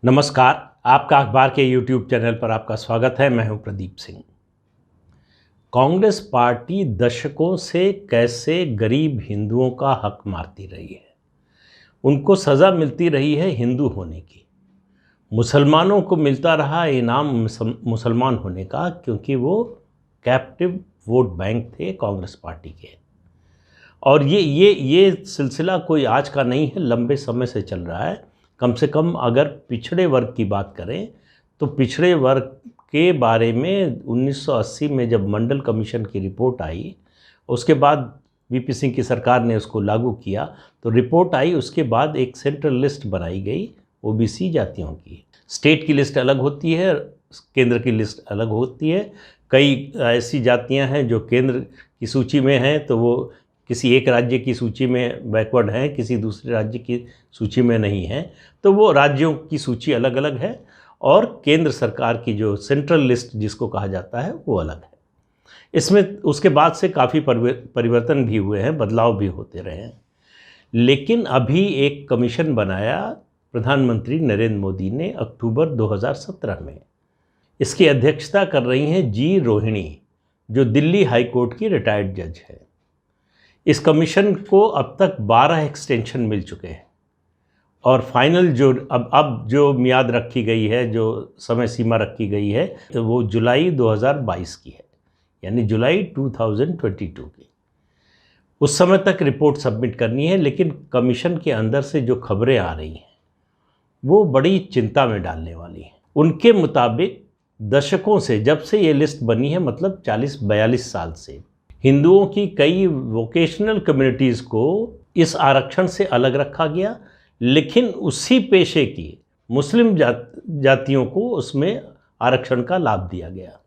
नमस्कार। आपका अखबार के YouTube चैनल पर आपका स्वागत है। मैं हूं प्रदीप सिंह। कांग्रेस पार्टी दशकों से कैसे गरीब हिंदुओं का हक मारती रही है, उनको सज़ा मिलती रही है हिंदू होने की। मुसलमानों को मिलता रहा इनाम मुसलमान होने का, क्योंकि वो कैप्टिव वोट बैंक थे कांग्रेस पार्टी के। और ये सिलसिला कोई आज का नहीं है, लंबे समय से चल रहा है। कम से कम अगर पिछड़े वर्ग की बात करें तो पिछड़े वर्ग के बारे में 1980 में जब मंडल कमीशन की रिपोर्ट आई, उसके बाद वीपी सिंह की सरकार ने उसको लागू किया, तो रिपोर्ट आई, उसके बाद एक सेंट्रल लिस्ट बनाई गई ओबीसी जातियों की। स्टेट की लिस्ट अलग होती है, केंद्र की लिस्ट अलग होती है। कई ऐसी जातियां हैं जो केंद्र की सूची में हैं, तो वो किसी एक राज्य की सूची में बैकवर्ड हैं, किसी दूसरे राज्य की सूची में नहीं है, तो वो राज्यों की सूची अलग अलग है और केंद्र सरकार की जो सेंट्रल लिस्ट जिसको कहा जाता है वो अलग है। इसमें उसके बाद से काफ़ी परिवर्तन भी हुए हैं, बदलाव भी होते रहे हैं। लेकिन अभी एक कमीशन बनाया प्रधानमंत्री नरेंद्र मोदी ने अक्टूबर 2017 में। इसकी अध्यक्षता कर रही हैं जी रोहिणी, जो दिल्ली हाई कोर्ट की रिटायर्ड जज है। इस कमीशन को अब तक 12 एक्सटेंशन मिल चुके हैं और फाइनल जो अब जो मियाद रखी गई है, जो समय सीमा रखी गई है, वो जुलाई 2022 की है, यानी जुलाई 2022 की। उस समय तक रिपोर्ट सबमिट करनी है। लेकिन कमीशन के अंदर से जो खबरें आ रही हैं वो बड़ी चिंता में डालने वाली हैं। उनके मुताबिक दशकों से, जब से ये लिस्ट बनी है, मतलब 40-42 साल से, हिंदुओं की कई वोकेशनल कम्युनिटीज़ को इस आरक्षण से अलग रखा गया, लेकिन उसी पेशे की मुस्लिम जातियों को उसमें आरक्षण का लाभ दिया गया।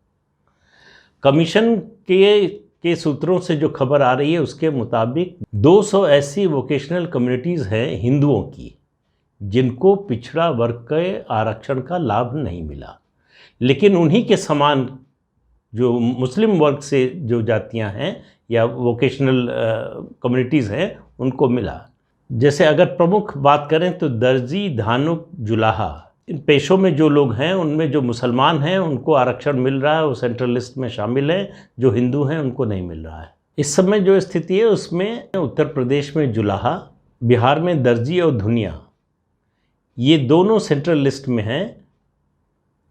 कमीशन के सूत्रों से जो खबर आ रही है उसके मुताबिक 200 ऐसी वोकेशनल कम्युनिटीज़ हैं हिंदुओं की, जिनको पिछड़ा वर्ग के आरक्षण का लाभ नहीं मिला, लेकिन उन्हीं के समान जो मुस्लिम वर्ग से जो जातियां हैं या वोकेशनल कम्युनिटीज़ हैं उनको मिला। जैसे अगर प्रमुख बात करें तो दर्जी, धानुक, जुलाहा, इन पेशों में जो लोग हैं उनमें जो मुसलमान हैं उनको आरक्षण मिल रहा है, वो सेंट्रल लिस्ट में शामिल है। जो हिंदू हैं उनको नहीं मिल रहा है। इस समय जो स्थिति है उसमें उत्तर प्रदेश में जुलाहा, बिहार में दर्जी और धुनिया, ये दोनों सेंट्रल लिस्ट में हैं,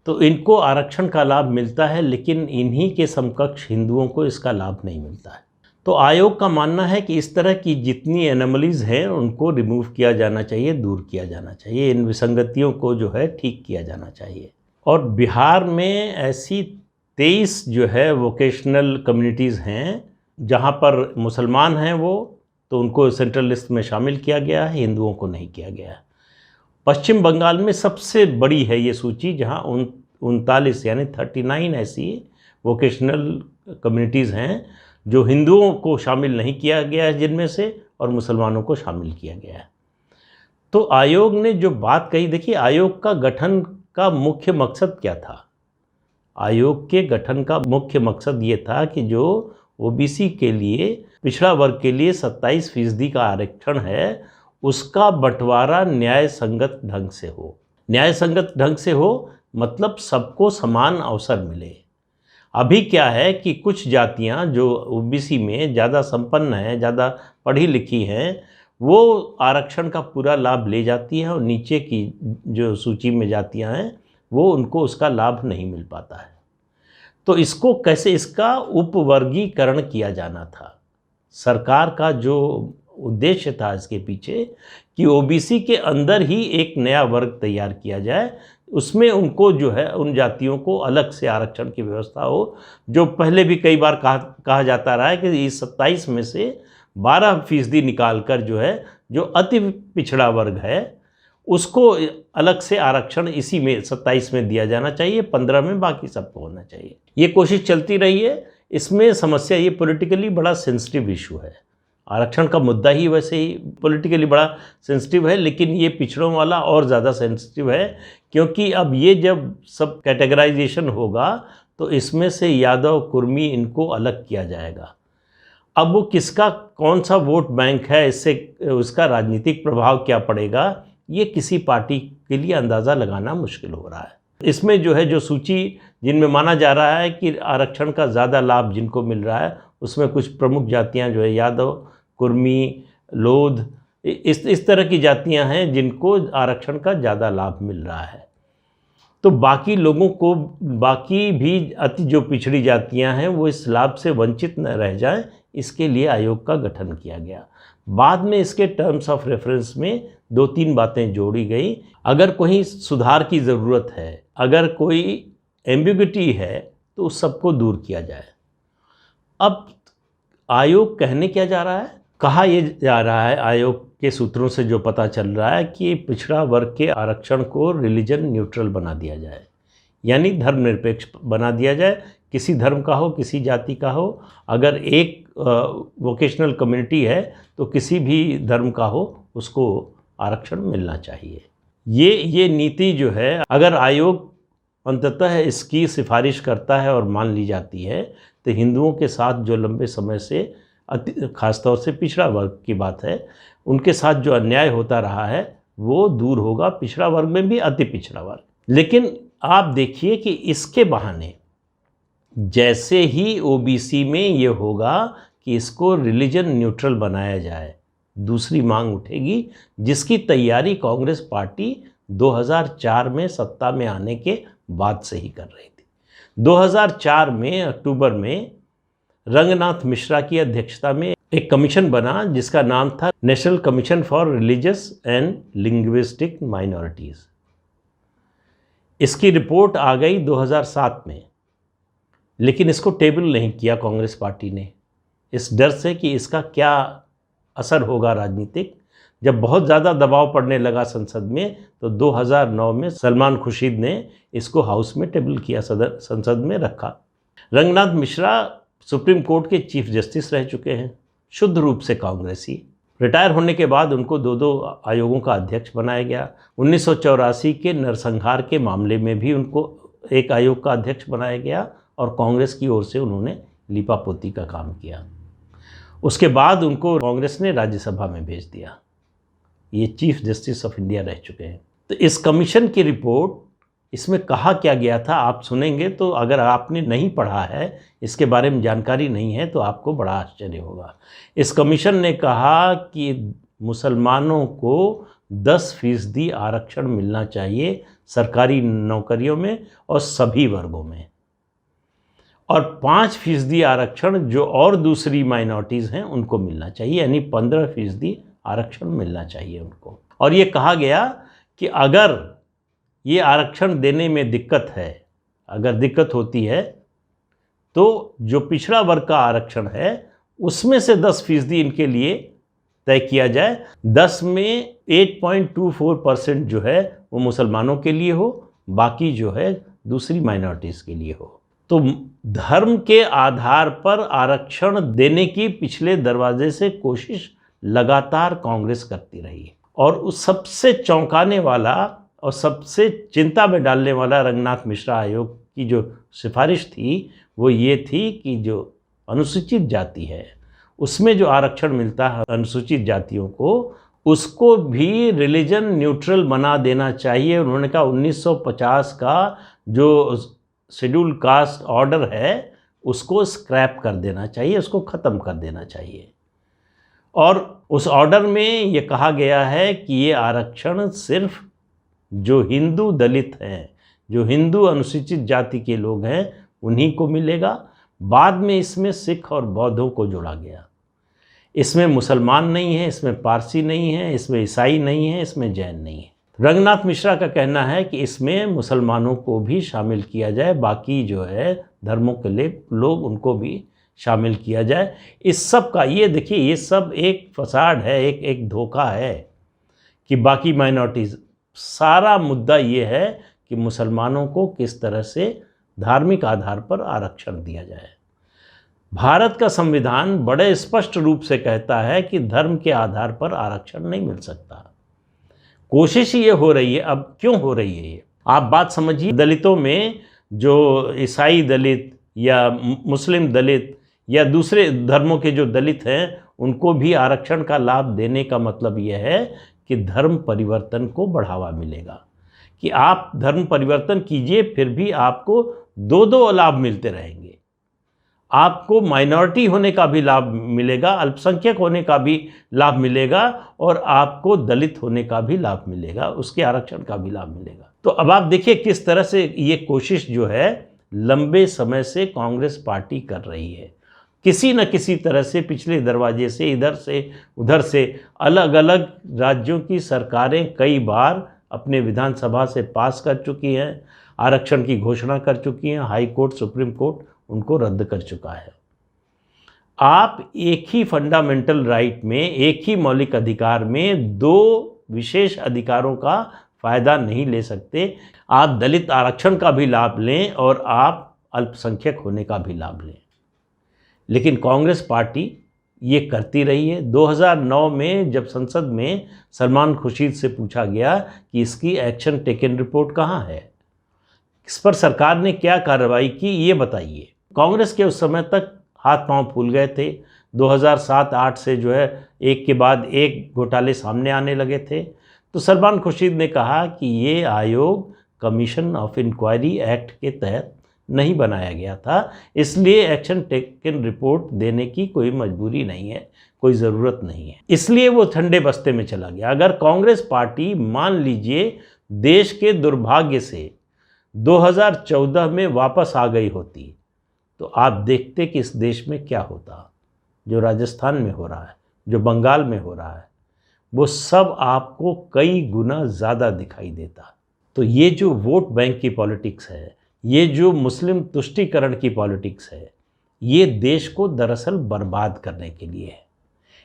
तो इनको आरक्षण का लाभ मिलता है, लेकिन इन्हीं के समकक्ष हिंदुओं को इसका लाभ नहीं मिलता है। तो आयोग का मानना है कि इस तरह की जितनी एनोमलीज हैं उनको रिमूव किया जाना चाहिए, दूर किया जाना चाहिए, इन विसंगतियों को जो है ठीक किया जाना चाहिए। और बिहार में ऐसी 23 जो है वोकेशनल कम्युनिटीज़ हैं जहाँ पर मुसलमान हैं वो, तो उनको सेंट्रल लिस्ट में शामिल किया गया है, हिंदुओं को नहीं किया गया है। पश्चिम बंगाल में सबसे बड़ी है ये सूची, जहाँ 39 यानी 39 ऐसी वोकेशनल कम्युनिटीज़ हैं जो हिंदुओं को शामिल नहीं किया गया है जिनमें से, और मुसलमानों को शामिल किया गया है। तो आयोग ने जो बात कही, देखिए आयोग का गठन का मुख्य मकसद क्या था। आयोग के गठन का मुख्य मकसद ये था कि जो ओबीसी के लिए, पिछड़ा वर्ग के लिए 27% का आरक्षण है, उसका बंटवारा न्याय संगत ढंग से हो। न्याय संगत ढंग से हो मतलब सबको समान अवसर मिले। अभी क्या है कि कुछ जातियां जो ओबीसी में ज़्यादा संपन्न हैं, ज़्यादा पढ़ी लिखी हैं, वो आरक्षण का पूरा लाभ ले जाती हैं और नीचे की जो सूची में जातियां हैं वो उनको उसका लाभ नहीं मिल पाता है। तो इसको कैसे, इसका उपवर्गीकरण किया जाना था। सरकार का जो उद्देश्य था इसके पीछे कि ओबीसी के अंदर ही एक नया वर्ग तैयार किया जाए, उसमें उनको जो है, उन जातियों को अलग से आरक्षण की व्यवस्था हो। जो पहले भी कई बार कहा जाता रहा है कि इस 27 में से 12% निकाल कर जो है, जो अति पिछड़ा वर्ग है उसको अलग से आरक्षण इसी में 27 में दिया जाना चाहिए, 15 में बाकी सबको होना चाहिए। ये कोशिश चलती रही है। इसमें समस्या, ये पॉलिटिकली बड़ा सेंसिटिव इशू है। आरक्षण का मुद्दा ही वैसे ही पॉलिटिकली बड़ा सेंसिटिव है, लेकिन ये पिछड़ों वाला और ज़्यादा सेंसिटिव है, क्योंकि अब ये जब सब कैटेगराइजेशन होगा तो इसमें से यादव, कुर्मी, इनको अलग किया जाएगा। अब वो किसका कौन सा वोट बैंक है, इससे उसका राजनीतिक प्रभाव क्या पड़ेगा, ये किसी पार्टी के लिए अंदाज़ा लगाना मुश्किल हो रहा है। इसमें जो है, जो सूची जिनमें माना जा रहा है कि आरक्षण का ज़्यादा लाभ जिनको मिल रहा है, उसमें कुछ प्रमुख जातियां जो है यादव, कुर्मी, लोध, इस तरह की जातियां हैं जिनको आरक्षण का ज़्यादा लाभ मिल रहा है। तो बाकी लोगों को, बाकी भी अति जो पिछड़ी जातियां हैं वो इस लाभ से वंचित न रह जाएं, इसके लिए आयोग का गठन किया गया। बाद में इसके टर्म्स ऑफ रेफरेंस में 2-3 बातें जोड़ी गई। अगर कोई सुधार की ज़रूरत है, अगर कोई एम्बिग्युइटी है, तो उस सबको दूर किया जाए। अब आयोग कहने क्या जा रहा है? कहा यह जा रहा है आयोग के सूत्रों से जो पता चल रहा है कि पिछड़ा वर्ग के आरक्षण को रिलीजन न्यूट्रल बना दिया जाए, यानी धर्मनिरपेक्ष बना दिया जाए। किसी धर्म का हो, किसी जाति का हो, अगर एक वोकेशनल कम्युनिटी है तो किसी भी धर्म का हो, उसको आरक्षण मिलना चाहिए। ये नीति जो है, अगर आयोग अंततः इसकी सिफारिश करता है और मान ली जाती है, तो हिंदुओं के साथ जो लंबे समय से खासतौर से पिछड़ा वर्ग की बात है, उनके साथ जो अन्याय होता रहा है वो दूर होगा, पिछड़ा वर्ग में भी अति पिछड़ा वर्ग। लेकिन आप देखिए कि इसके बहाने जैसे ही ओबीसी में ये होगा कि इसको रिलीजन न्यूट्रल बनाया जाए, दूसरी मांग उठेगी, जिसकी तैयारी कांग्रेस पार्टी 2004 में सत्ता में आने के बाद से ही कर रही थी। 2004 में अक्टूबर में रंगनाथ मिश्रा की अध्यक्षता में एक कमीशन बना जिसका नाम था national commission for religious and linguistic minorities. इसकी रिपोर्ट आ गई 2007 में, लेकिन इसको टेबल नहीं किया कांग्रेस पार्टी ने, इस डर से कि इसका क्या असर होगा राजनीतिक। जब बहुत ज़्यादा दबाव पड़ने लगा संसद में, तो 2009 में सलमान खुर्शीद ने इसको हाउस में टेबल किया, संसद में रखा। रंगनाथ मिश्रा सुप्रीम कोर्ट के चीफ जस्टिस रह चुके हैं, शुद्ध रूप से कांग्रेसी। रिटायर होने के बाद उनको 2 आयोगों का अध्यक्ष बनाया गया। 1984 के नरसंहार के मामले में भी उनको एक आयोग का अध्यक्ष बनाया गया और कांग्रेस की ओर से उन्होंने लिपापोती का काम किया। उसके बाद उनको कांग्रेस ने राज्यसभा में भेज दिया। ये चीफ जस्टिस ऑफ इंडिया रह चुके हैं। तो इस कमीशन की रिपोर्ट, इसमें कहा क्या गया था आप सुनेंगे तो, अगर आपने नहीं पढ़ा है, इसके बारे में जानकारी नहीं है, तो आपको बड़ा आश्चर्य होगा। इस कमीशन ने कहा कि मुसलमानों को 10% आरक्षण मिलना चाहिए सरकारी नौकरियों में और सभी वर्गों में, और 5% आरक्षण जो और दूसरी माइनॉरिटीज़ हैं उनको मिलना चाहिए, यानी 15% आरक्षण मिलना चाहिए उनको। और ये कहा गया कि अगर ये आरक्षण देने में दिक्कत है, अगर दिक्कत होती है, तो जो पिछड़ा वर्ग का आरक्षण है उसमें से 10% इनके लिए तय किया जाए। 10 में 8.24% जो है वो मुसलमानों के लिए हो, बाकी जो है दूसरी माइनॉरिटीज़ के लिए हो। तो धर्म के आधार पर आरक्षण देने की पिछले दरवाजे से कोशिश लगातार कांग्रेस करती रही, और उस सबसे चौंकाने वाला और सबसे चिंता में डालने वाला रंगनाथ मिश्रा आयोग की जो सिफारिश थी वो ये थी कि जो अनुसूचित जाति है उसमें जो आरक्षण मिलता है अनुसूचित जातियों को, उसको भी रिलीजन न्यूट्रल बना देना चाहिए। उन्होंने कहा 1950 का जो शेड्यूल कास्ट ऑर्डर है उसको स्क्रैप कर देना चाहिए, उसको ख़त्म कर देना चाहिए। और उस ऑर्डर में ये कहा गया है कि ये आरक्षण सिर्फ जो हिंदू दलित हैं, जो हिंदू अनुसूचित जाति के लोग हैं, उन्हीं को मिलेगा। बाद में इसमें सिख और बौद्धों को जोड़ा गया। इसमें मुसलमान नहीं है, इसमें पारसी नहीं है, इसमें ईसाई नहीं है, इसमें जैन नहीं है। रंगनाथ मिश्रा का कहना है कि इसमें मुसलमानों को भी शामिल किया जाए, बाकी जो है धर्मों के लोग उनको भी शामिल किया जाए। इस सब का ये देखिए, ये सब एक फसाड है, एक धोखा है कि बाकी माइनॉरिटीज़। सारा मुद्दा ये है कि मुसलमानों को किस तरह से धार्मिक आधार पर आरक्षण दिया जाए। भारत का संविधान बड़े स्पष्ट रूप से कहता है कि धर्म के आधार पर आरक्षण नहीं मिल सकता। कोशिश ये हो रही है, अब क्यों हो रही है ये आप बात समझिए। दलितों में जो ईसाई दलित या मुस्लिम दलित या दूसरे धर्मों के जो दलित हैं, उनको भी आरक्षण का लाभ देने का मतलब यह है कि धर्म परिवर्तन को बढ़ावा मिलेगा। कि आप धर्म परिवर्तन कीजिए फिर भी आपको दो दो लाभ मिलते रहेंगे। आपको माइनॉरिटी होने का भी लाभ मिलेगा, अल्पसंख्यक होने का भी लाभ मिलेगा और आपको दलित होने का भी लाभ मिलेगा, उसके आरक्षण का भी लाभ मिलेगा। तो अब आप देखिए किस तरह से ये कोशिश जो है लंबे समय से कांग्रेस पार्टी कर रही है। किसी न किसी तरह से पिछले दरवाजे से, इधर से उधर से, अलग अलग राज्यों की सरकारें कई बार अपने विधानसभा से पास कर चुकी हैं, आरक्षण की घोषणा कर चुकी हैं, हाई कोर्ट, सुप्रीम कोर्ट उनको रद्द कर चुका है। आप एक ही फंडामेंटल राइट में, एक ही मौलिक अधिकार में दो विशेष अधिकारों का फायदा नहीं ले सकते। आप दलित आरक्षण का भी लाभ लें और आप अल्पसंख्यक होने का भी लाभ लें, लेकिन कांग्रेस पार्टी ये करती रही है। 2009 में जब संसद में सलमान खुर्शीद से पूछा गया कि इसकी एक्शन टेकन रिपोर्ट कहाँ है, इस पर सरकार ने क्या कार्रवाई की, ये बताइए। कांग्रेस के उस समय तक हाथ पांव फूल गए थे। 2007-8 से जो है एक के बाद एक घोटाले सामने आने लगे थे। तो सलमान खुर्शीद ने कहा कि ये आयोग कमीशन ऑफ इंक्वायरी एक्ट के तहत नहीं बनाया गया था, इसलिए एक्शन टेकन रिपोर्ट देने की कोई मजबूरी नहीं है, कोई ज़रूरत नहीं है, इसलिए वो ठंडे बस्ते में चला गया। अगर कांग्रेस पार्टी मान लीजिए देश के दुर्भाग्य से 2014 में वापस आ गई होती तो आप देखते कि इस देश में क्या होता। जो राजस्थान में हो रहा है, जो बंगाल में हो रहा है, वो सब आपको कई गुना ज़्यादा दिखाई देता। तो ये जो वोट बैंक की पॉलिटिक्स है, ये जो मुस्लिम तुष्टीकरण की पॉलिटिक्स है, ये देश को दरअसल बर्बाद करने के लिए है।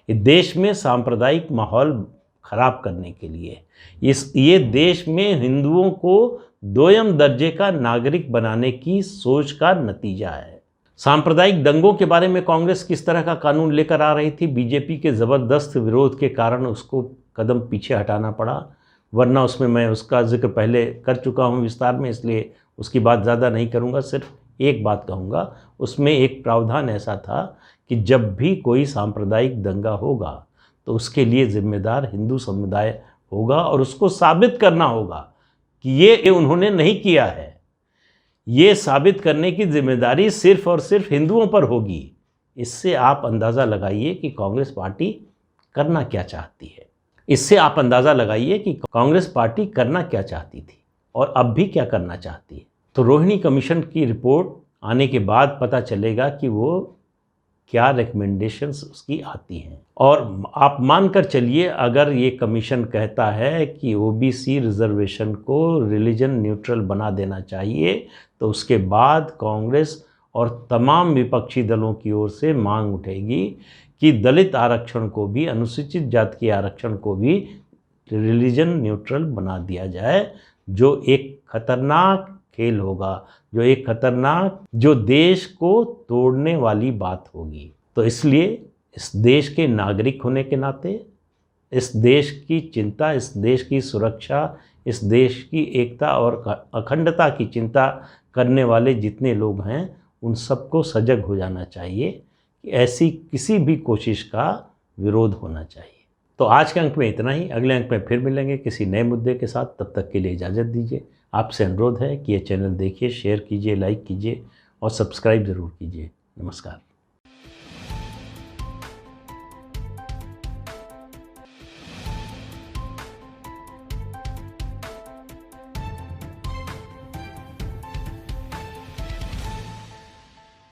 ये देश में सांप्रदायिक माहौल ख़राब करने के लिए, ये देश में हिंदुओं को दोयम दर्जे का नागरिक बनाने की सोच का नतीजा है। सांप्रदायिक दंगों के बारे में कांग्रेस किस तरह का कानून लेकर आ रही थी, बीजेपी के ज़बरदस्त विरोध के कारण उसको कदम पीछे हटाना पड़ा, वरना उसमें मैं उसका जिक्र पहले कर चुका हूँ विस्तार में, इसलिए उसकी बात ज़्यादा नहीं करूँगा। सिर्फ एक बात कहूँगा, उसमें एक प्रावधान ऐसा था कि जब भी कोई सांप्रदायिक दंगा होगा तो उसके लिए जिम्मेदार हिंदू समुदाय होगा और उसको साबित करना होगा कि ये उन्होंने नहीं किया है। ये साबित करने की जिम्मेदारी सिर्फ और सिर्फ हिंदुओं पर होगी। इससे आप अंदाज़ा लगाइए कि कांग्रेस पार्टी करना क्या चाहती है। इससे आप अंदाज़ा लगाइए कि कांग्रेस पार्टी करना क्या चाहती थी और अब भी क्या करना चाहती है। तो रोहिणी कमीशन की रिपोर्ट आने के बाद पता चलेगा कि वो क्या रिकमेंडेशंस उसकी आती हैं। और आप मानकर चलिए अगर ये कमीशन कहता है कि ओबीसी रिजर्वेशन को रिलीजन न्यूट्रल बना देना चाहिए, तो उसके बाद कांग्रेस और तमाम विपक्षी दलों की ओर से मांग उठेगी कि दलित आरक्षण को भी, अनुसूचित जाति के आरक्षण को भी रिलीजन न्यूट्रल बना दिया जाए, जो एक खतरनाक खेल होगा, जो एक खतरनाक, जो देश को तोड़ने वाली बात होगी। तो इसलिए इस देश के नागरिक होने के नाते, इस देश की चिंता, इस देश की सुरक्षा, इस देश की एकता और अखंडता की चिंता करने वाले जितने लोग हैं, उन सबको सजग हो जाना चाहिए कि ऐसी किसी भी कोशिश का विरोध होना चाहिए। तो आज के अंक में इतना ही। अगले अंक में फिर मिलेंगे किसी नए मुद्दे के साथ। तब तक के लिए इजाज़त दीजिए। आपसे अनुरोध है कि ये चैनल देखिए, शेयर कीजिए, लाइक कीजिए और सब्सक्राइब ज़रूर कीजिए। नमस्कार।